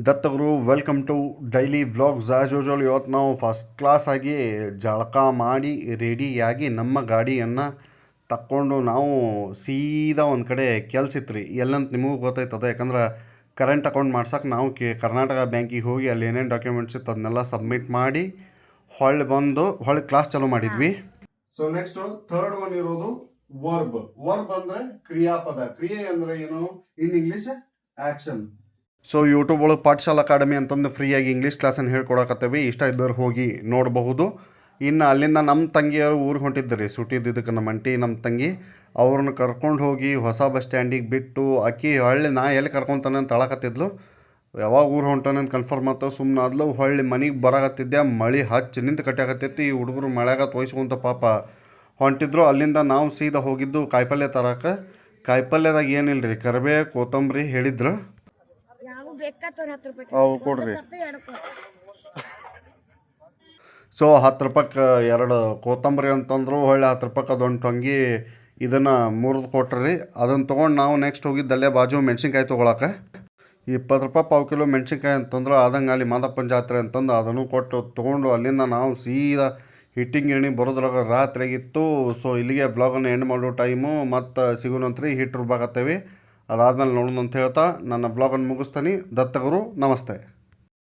Dattaguru welcome to daily vlogs as usual. ಇವತ್ತು ನಾವು first ಕ್ಲಾಸಾಗಿ ಜಳಕ ಮಾಡಿ ರೆಡಿಯಾಗಿ ನಮ್ಮ ಗಾಡಿಯನ್ನು ತಕ್ಕೊಂಡು ನಾವು ಸೀದಾ ಒಂದು ಕಡೆ ಕೆಲಸ ಇತ್ತು ರೀ. ಎಲ್ಲಂತ ನಿಮಗೂ ಗೊತ್ತಾಯ್ತದ, ಯಾಕಂದ್ರೆ ಕರೆಂಟ್ ಅಕೌಂಟ್ ಮಾಡ್ಸೋಕೆ ನಾವು ಕರ್ನಾಟಕ ಬ್ಯಾಂಕಿಗೆ ಹೋಗಿ ಅಲ್ಲಿ ಏನೇನು ಡಾಕ್ಯುಮೆಂಟ್ಸ್ ಇತ್ತು ಅದನ್ನೆಲ್ಲ ಸಬ್ಮಿಟ್ ಮಾಡಿ ಹೊಳ್ಳಿ ಕ್ಲಾಸ್ ಚಾಲೂ ಮಾಡಿದ್ವಿ. ಸೊ ನೆಕ್ಸ್ಟ್ ಥರ್ಡ್ ಒನ್ ಇರೋದು ವರ್ಬ್. ವರ್ಬ್ ಅಂದರೆ ಕ್ರಿಯಾಪದ. ಕ್ರಿಯೆ ಅಂದರೆ ಏನು? In English action. So YouTube ಒಳಗೆ ಪಾಠಶಾಲಾ ಅಕಾಡೆಮಿ ಅಂತಂದು ಫ್ರೀಯಾಗಿ ಇಂಗ್ಲೀಷ್ ಕ್ಲಾಸನ್ನು ಹೇಳ್ಕೊಡಕತ್ತೇವೆ. ಇಷ್ಟ ಇದ್ದವ್ರು ಹೋಗಿ ನೋಡಬಹುದು. ಇನ್ನು ಅಲ್ಲಿಂದ ನಮ್ಮ ತಂಗಿಯವರು ಊರಿಗೆ ಹೊಂಟಿದ್ದರು. ಸುಟ್ಟಿದ್ದಕ್ಕೆ ನಮ್ಮ ಅಂಟಿ ನಮ್ಮ ತಂಗಿ ಅವ್ರನ್ನ ಕರ್ಕೊಂಡು ಹೋಗಿ ಹೊಸ ಬಸ್ ಸ್ಟ್ಯಾಂಡಿಗೆ ಬಿಟ್ಟು ಅಕ್ಕಿ ನಾ ಎಲ್ಲಿ ಕರ್ಕೊತಾನೆ ಅಂತ ಅಳಕತ್ತಿದ್ಲು. ಯಾವಾಗ ಊರು ಹೊಂಟಾನೆ ಅಂತ ಕನ್ಫರ್ಮ್ ಆಗ್ತಾವೆ ಸುಮ್ಮನೆ ಆದ್ಲು. ಹೊಳ್ಳಿ ಮನೆಗೆ ಬರಾಕತ್ತಿದ್ದೆ, ಮಳೆ ಹಚ್ಚಿ ನಿಂತು ಕಟ್ಟಾಕತ್ತೈತಿ. ಈ ಹುಡುಗರು ಮಳೆಯಾಗ ತೋಯಿಸ್ಕೊಂತ ಪಾಪ ಹೊಂಟಿದ್ರು. ಅಲ್ಲಿಂದ ನಾವು ಸೀದಾ ಹೋಗಿದ್ದು ಕಾಯಿಪಲ್ಯ ತರಕ್ಕೆ. ಕಾಯಿಪಲ್ಯದಾಗ ಏನಿಲ್ಲ ರೀ, ಕರಿಬೇವು ಕೊತ್ತಂಬರಿ ಹೇಳಿದ್ರು. ಅವು ಕೊಡ್ರಿ. ಸೊ 10 ರೂಪಾಯಿಗೆ 2 ಕೊತ್ತಂಬರಿ ಅಂತಂದ್ರು. ಹೊಳ್ಳಿ 10 ರೂಪಾಯಿಗೆ ಅದೊಂದು ಟೊಂಗಿ ಇದನ್ನು ಮುರಿದು ಕೊಟ್ರಿ. ಅದನ್ನು ತೊಗೊಂಡು ನಾವು ನೆಕ್ಸ್ಟ್ ಹೋಗಿದ್ದಲ್ಲೇ ಬಾಜು ಮೆಣಸಿನ್ಕಾಯಿ ತೊಗೊಳಕ್ಕೆ. 20 ರೂಪಾಯಿ ಪಾವು ಕಿಲೋ ಮೆಣಸಿನ್ಕಾಯಿ ಅಂತಂದ್ರೆ ಆದಂಗೆ ಅಲ್ಲಿ ಮಾದಪ್ಪನ ಜಾತ್ರೆ ಅಂತಂದು ಅದನ್ನು ಕೊಟ್ಟು ತೊಗೊಂಡು ಅಲ್ಲಿಂದ ನಾವು ಸೀದಾ ಹಿಟ್ಟಿಂಗ್ ಗಿರಣಿ ಬರೋದ್ರಾಗ ರಾತ್ರಿ ಆಗಿತ್ತು. ಸೊ ಇಲ್ಲಿಗೆ ವ್ಲಾಗನ್ನು ಎಂಡ್ ಮಾಡೋ ಟೈಮು. ಮತ್ತು ಸಿಗೋಣಂತ್ರಿ ಹಿಟ್ಟು ರುಬ್ಬಾಕತ್ತೇವೆ. ಅದಾದಮೇಲೆ ನೋಡೋಣ ಅಂತ ಹೇಳ್ತಾ ನನ್ನ ವ್ಲಾಗನ್ನು ಮುಗಿಸ್ತೀನಿ. ದತ್ತಗುರು ನಮಸ್ತೆ.